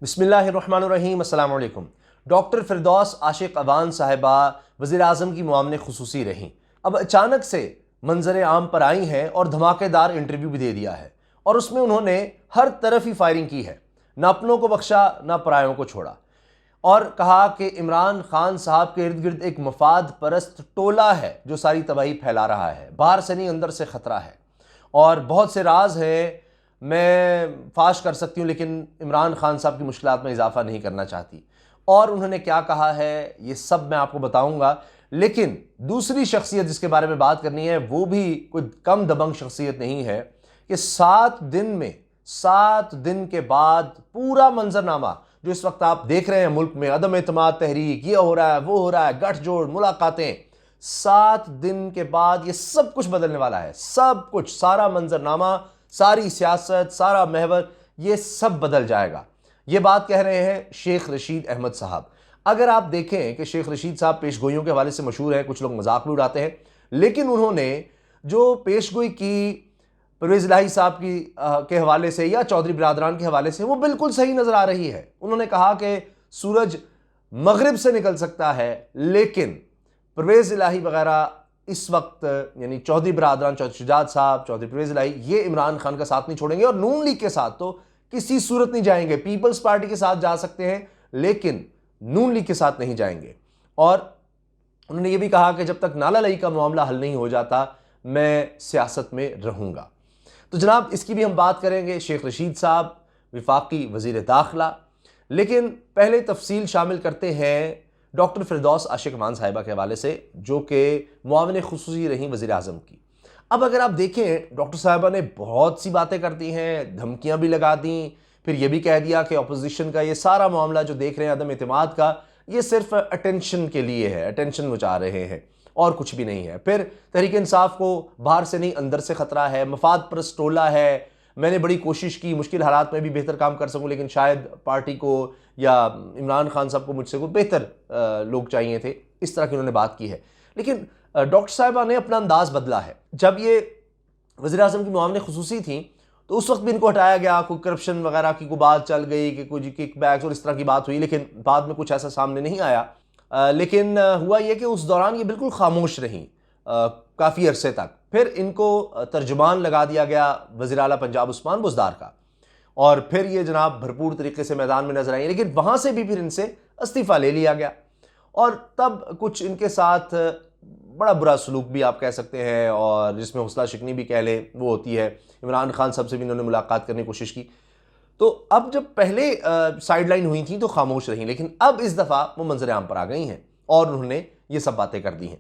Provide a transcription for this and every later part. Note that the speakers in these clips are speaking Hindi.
बिस्मिल्लाहिर्रहमानिर्रहीम, अस्सलाम वालेकुम। डॉक्टर फिरदौस आशिक अवान साहिबा वज़ीर आज़म की मुआवने खुसूसी रहीं। अब अचानक से मंजर आम पर आई हैं और धमाकेदार इंटरव्यू भी दे दिया है और उसमें उन्होंने हर तरफ ही फायरिंग की है, ना अपनों को बख्शा ना परायों को छोड़ा और कहा कि इमरान खान साहब के इर्द गिर्द एक मफाद परस्त टोला है जो सारी तबाही फैला रहा है, बाहर से नहीं अंदर से ख़तरा है और बहुत से राज हैं मैं फाश कर सकती हूँ लेकिन इमरान खान साहब की मुश्किलात में इजाफा नहीं करना चाहती। और उन्होंने क्या कहा है ये सब मैं आपको बताऊंगा, लेकिन दूसरी शख्सियत जिसके बारे में बात करनी है वो भी कोई कम दबंग शख्सियत नहीं है कि 7 दिन के बाद पूरा मंजरनामा जो इस वक्त आप देख रहे हैं मुल्क में, अदम एतमाद तहरीक, ये हो रहा है वो हो रहा है, गठजोड़, मुलाकातें, 7 दिन के बाद ये सब कुछ बदलने वाला है। सब कुछ, सारा मंजरनामा, सारी सियासत, सारा महवर, ये सब बदल जाएगा। ये बात कह रहे हैं शेख रशीद अहमद साहब। अगर आप देखें कि शेख रशीद साहब पेशगोइयों के हवाले से मशहूर हैं, कुछ लोग मजाक भी उड़ाते हैं, लेकिन उन्होंने जो पेशगोई की परवेज़ इलाही साहब के हवाले से या चौधरी बिरादरान के हवाले से वो बिल्कुल सही नजर आ रही है। उन्होंने कहा कि सूरज मगरिब से निकल सकता है लेकिन परवेज़ इलाही वगैरह इस वक्त यानी चौधरी बिरादरान, चौधरी शुजात साहब, चौधरी परवेज़ इलाही, ये इमरान खान का साथ नहीं छोड़ेंगे और नून लीग के साथ तो किसी सूरत नहीं जाएंगे। पीपल्स पार्टी के साथ जा सकते हैं लेकिन नून लीग के साथ नहीं जाएंगे। और उन्होंने ये भी कहा कि जब तक नाला लई का मामला हल नहीं हो जाता मैं सियासत में रहूंगा। तो जनाब इसकी भी हम बात करेंगे, शेख रशीद साहब विफाकी वजीर दाखिला। लेकिन पहले तफसील शामिल करते हैं डॉक्टर फिरदौस आशिक अवान साहिबा के हवाले से जो कि मुआविन खुसूसी रहीं वज़ीर आज़म की। अब अगर आप देखें डॉक्टर साहिबा ने बहुत सी बातें कर दी हैं, धमकियां भी लगा दी, फिर यह भी कह दिया कि अपोजिशन का ये सारा मामला जो देख रहे हैं अदम एतमाद का, ये सिर्फ अटेंशन के लिए है, अटेंशन मचा रहे हैं और कुछ भी नहीं है। फिर तहरीक इंसाफ को बाहर से नहीं अंदर से खतरा है, मफाद परस्त टोला है, मैंने बड़ी कोशिश की मुश्किल हालात में भी बेहतर काम कर सकूं लेकिन शायद पार्टी को या इमरान खान साहब को मुझसे कोई बेहतर लोग चाहिए थे, इस तरह की उन्होंने बात की है। लेकिन डॉक्टर साहिबा ने अपना अंदाज बदला है। जब ये वज़ीर आज़म की मुआवने खुसूसी थी तो उस वक्त भी इनको हटाया गया, कोई करप्शन वगैरह की कोई बात चल गई कि कुछ किक बैक्स और इस तरह की बात हुई, लेकिन बाद में कुछ ऐसा सामने नहीं आया। लेकिन हुआ ये कि उस दौरान ये बिल्कुल खामोश रहीं काफ़ी अरसे तक। फिर इनको तर्जुमान लगा दिया गया वज़ीर आला पंजाब उस्मान बुज़दार का और फिर ये जनाब भरपूर तरीके से मैदान में नजर आई, लेकिन वहाँ से भी फिर इनसे इस्तीफ़ा ले लिया गया और तब कुछ इनके साथ बड़ा बुरा सलूक भी आप कह सकते हैं और जिसमें हौसला शिकनी भी कह लें वो होती है। इमरान खान साहब से भी इन्होंने मुलाकात करने की कोशिश की। तो अब जब पहले साइड लाइन हुई थी तो खामोश रहीं, लेकिन अब इस दफ़ा वो मंजर आम पर आ गई हैं और उन्होंने ये सब बातें कर दी हैं।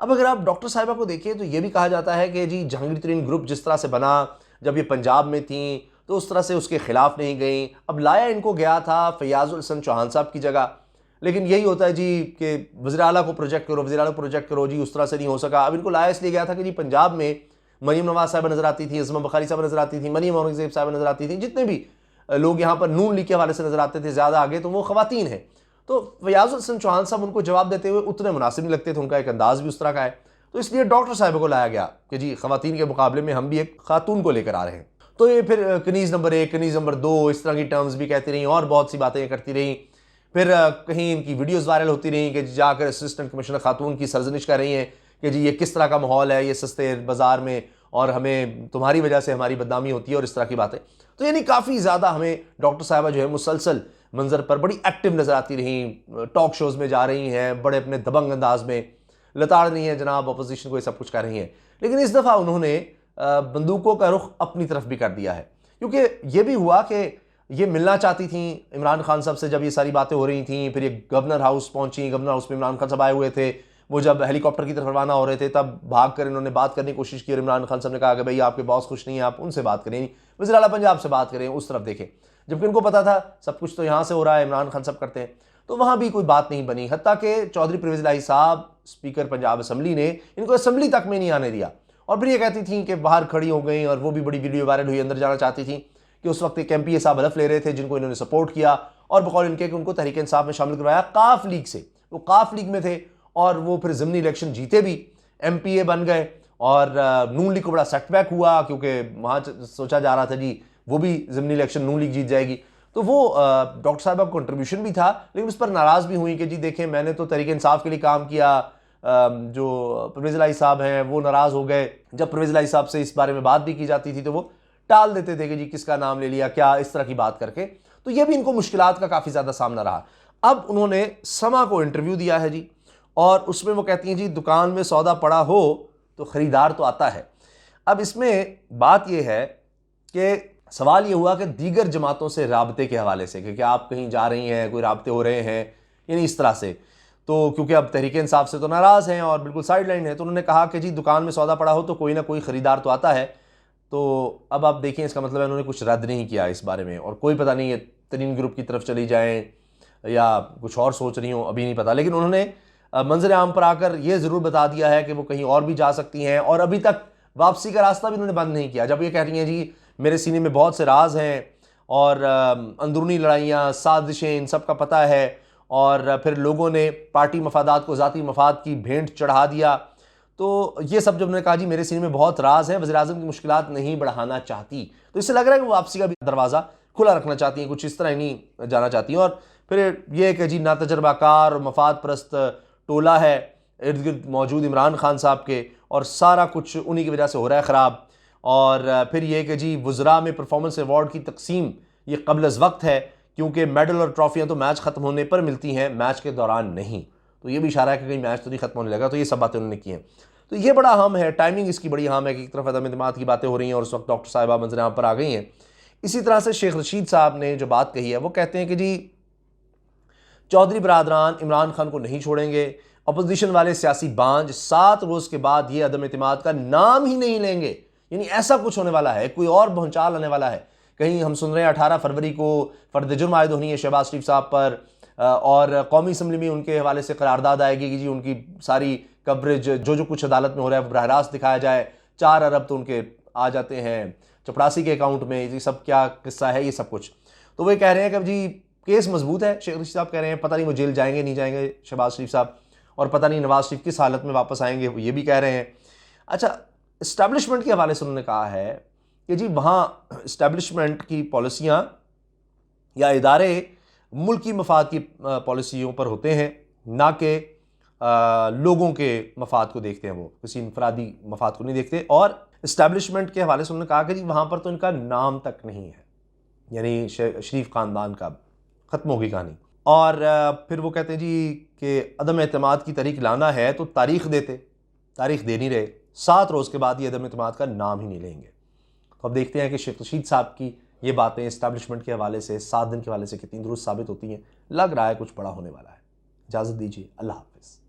अब अगर आप डॉक्टर साहिबा को देखिए तो ये भी कहा जाता है कि जी जहांगीर तरीन ग्रुप जिस तरह से बना जब ये पंजाब में थी तो उस तरह से उसके खिलाफ नहीं गई। अब लाया इनको गया था फैयाज़ुल हसन चौहान साहब की जगह, लेकिन यही होता है जी कि वज़ीर आला को प्रोजेक्ट करो, वज़ीर आला को प्रोजेक्ट करो, जी उस तरह से नहीं हो सका। अब इनको लाया इसलिए गया था कि जी पंजाब में मरीम नवाज साहब नजर आती थी, अज़मा बुखारी साहब नजर आती थी, मरीम औरंगज़ेब साहब नजर आती थी, जितने भी लोग यहाँ पर नून लीग के हवाले से नजर आते थे ज़्यादा आगे तो वो ख़वातीन हैं। तो फैयाज़ुल हसन चौहान साहब उनको जवाब देते हुए उतने मुनासिब नहीं लगते थे, उनका एक अंदाज़ भी उस तरह का है, तो इसलिए डॉक्टर साहिबा को लाया गया कि जी ख़वातीन के मुकाबले में हम भी एक खातून को लेकर आ रहे हैं। तो ये फिर कनीज़ नंबर 1, कनीज़ नंबर 2 इस तरह की टर्म्स भी कहती रहीं और बहुत सी बातें करती रहीं। फिर कहीं इनकी वीडियोज़ वायरल होती रहीं कि जाकर असिस्टेंट कमिश्नर खातून की सरजनिश कर रही हैं कि जी ये किस तरह का माहौल है, ये सस्ते बाज़ार में और हमें तुम्हारी वजह से हमारी बदनामी होती है और इस तरह की बातें। तो यानी काफ़ी ज़्यादा हमें डॉक्टर साहिबा जो है मुसलसल मंजर पर बड़ी एक्टिव नज़र आती रहीं, टॉक शोज़ में जा रही हैं, बड़े अपने दबंग अंदाज में लताड़ रही हैं जनाब, अपोजिशन को ये सब कुछ कर रही हैं। लेकिन इस दफ़ा उन्होंने बंदूकों का रुख अपनी तरफ भी कर दिया है, क्योंकि ये भी हुआ कि ये मिलना चाहती थी इमरान खान साहब से जब ये सारी बातें हो रही थी। फिर ये गवर्नर हाउस पहुंची, गवर्नर हाउस में इमरान खान साहब आए हुए थे, वो जब हेलीकॉप्टर की तरफ रवाना हो रहे थे तब भाग कर इन्होंने बात करने की कोशिश की और इमरान खान साहब ने कहा कि भाई आपके बॉस खुश नहीं है, आप उनसे बात करें, वज़ीर आला पंजाब से बात करें, उस तरफ देखें। जबकि उनको पता था सब कुछ तो यहाँ से हो रहा है, इमरान खान साहब करते हैं, तो वहाँ भी कोई बात नहीं बनी। हत्ता कि चौधरी परवेज़ इलाही साहब स्पीकर पंजाब असम्बली ने इनको असम्बली तक में नहीं आने दिया और फिर ये कहती थी कि बाहर खड़ी हो गई और वो भी बड़ी वीडियो वायरल हुई, अंदर जाना चाहती थी कि उस वक्त एक MPA साहब हलफ ले रहे थे जिनको इन्होंने सपोर्ट किया और बकौल इनके कि उनको तहरीक इंसाफ में शामिल करवाया काफ लीग से। वो काफ लीग में थे और वो फिर ज़िमनी इलेक्शन जीते भी, MPA बन गए और नून लीग को बड़ा सेटबैक हुआ क्योंकि वहाँ सोचा जा रहा था जी वो भी ज़िमनी इलेक्शन नून लीग जीत जाएगी। तो वो डॉक्टर साहब का कंट्रीब्यूशन भी था, लेकिन उस पर नाराज़ भी हुई कि जी देखें मैंने तो तहरीक इंसाफ के लिए काम किया। जो परवेज़ इलाही साहब हैं वो नाराज़ हो गए। जब परवेज़ इलाही साहब से इस बारे में बात भी की जाती थी तो वो टाल देते थे कि जी किसका नाम ले लिया, क्या इस तरह की बात करके। तो ये भी इनको मुश्किलात का काफ़ी ज़्यादा सामना रहा। अब उन्होंने समा को इंटरव्यू दिया है जी, और उसमें वो कहती हैं जी दुकान में सौदा पड़ा हो तो ख़रीदार तो आता है। अब इसमें बात यह है कि सवाल ये हुआ कि दीगर जमातों से राबते के हवाले से, क्योंकि आप कहीं जा रही हैं, कोई राबते हो रहे हैं, यानी इस तरह से, तो क्योंकि अब तहरीक इंसाफ से तो नाराज़ हैं और बिल्कुल साइड लाइन है, तो उन्होंने कहा कि जी दुकान में सौदा पड़ा हो तो कोई ना कोई ख़रीदार तो आता है। तो अब आप देखिए, इसका मतलब है उन्होंने कुछ रद्द नहीं किया इस बारे में, और कोई पता नहीं ये तरीन ग्रुप की तरफ चली जाएँ या कुछ और सोच रही हूँ, अभी नहीं पता। लेकिन उन्होंने मंजर आम पर आकर यह ज़रूर बता दिया है कि वो कहीं और भी जा सकती हैं, और अभी तक वापसी का रास्ता भी उन्होंने बंद नहीं किया। जब ये कह रही हैं जी मेरे सीने में बहुत से राज हैं और अंदरूनी लड़ाइयाँ, साजिशें, इन सब का पता है, और फिर लोगों ने पार्टी मफादात को ज़ाती मफाद की भेंट चढ़ा दिया, तो ये सब जब उन्होंने कहा जी मेरे सीने में बहुत राज है, वज़ीर-ए-आज़म की मुश्किलात नहीं बढ़ाना चाहती, तो इससे लग रहा है कि वो वापसी का भी दरवाज़ा खुला रखना चाहती हैं, कुछ इस तरह ही नहीं जाना चाहती हैं। और फिर ये कि जी नातजर्बाकार और मफाद परस्त टोला है इर्द गिर्द मौजूद इमरान खान साहब के, और सारा कुछ उन्हीं की वजह से हो रहा है ख़राब। और फिर यह कि जी वुज़रा में परफॉर्मेंस अवार्ड की तकसीम ये क़ब्ल अज़ वक्त है, क्योंकि मेडल और ट्रॉफियाँ तो मैच ख़त्म होने पर मिलती हैं, मैच के दौरान नहीं। तो ये भी इशारा है कि कहीं मैच तो नहीं ख़त्म होने लगा। तो ये सब बातें उन्होंने की हैं। तो ये बड़ा अहम है, टाइमिंग इसकी बड़ी अहम है कि एक तरफ अदम एतमाद की बातें हो रही हैं और उस वक्त डॉक्टर साहिबा मंजर आम पर आ गई हैं। इसी तरह से शेख रशीद साहब ने जो बात कही है, वो कहते हैं कि जी चौधरी बरादरान इमरान खान को नहीं छोड़ेंगे। अपोजिशन वाले सियासी बांझ 7 रोज़ के बाद ये अदम एतमाद का नाम ही नहीं लेंगे, यानी ऐसा कुछ होने वाला है, कोई और भूचाल आने वाला है। कहीं हम सुन रहे हैं 18 फरवरी को फर्द जुर्म आयद होनी है शहबाज शरीफ साहब पर, और कौमी असम्बली में उनके हवाले से करारदाद आएगी कि जी उनकी सारी कवरेज जो कुछ अदालत में हो रहा है बराह रास्त दिखाया जाए। 4 अरब तो उनके आ जाते हैं चपड़ासी के अकाउंट में, ये सब क्या किस्सा है, ये सब कुछ। तो वो कह रहे हैं कि जी केस मजबूत है। शेख रशीद साहब कह रहे हैं पता नहीं वो जेल जाएंगे नहीं जाएंगे शहबाज शरीफ साहब, और पता नहीं नवाज शरीफ किस हालत में वापस आएंगे, ये भी कह रहे हैं। अच्छा, इस्टेब्लिशमेंट के हवाले से उन्होंने कहा है कि जी वहाँ इस्टेब्लिशमेंट की पॉलिसियाँ या इदारे मुल्की मफाद की पॉलिसियों पर होते हैं, ना कि लोगों के मफाद को देखते हैं, वो किसी इनफरादी मफाद को नहीं देखते। और इस्टेब्लिशमेंट के हवाले से उन्होंने कहा कि जी वहाँ पर तो इनका नाम तक नहीं है, यानी शरीफ ख़ानदान का ख़त्म होगी कहानी। और फिर वो कहते हैं जी कि अदम एतमाद की तारीख लाना है तो तारीख़ देते, तारीख़ दे नहीं रहे। 7 रोज़ के बाद ये अदम एतमाद का नाम ही नहीं लेंगे। तो अब देखते हैं कि शेख रशीद साहब की ये बातें इस्टेब्लिशमेंट के हवाले से, 7 दिन के हवाले से कितनी दुरुस्त साबित होती हैं। लग रहा है कुछ बड़ा होने वाला है। इजाज़त दीजिए, अल्लाह हाफ़िज़।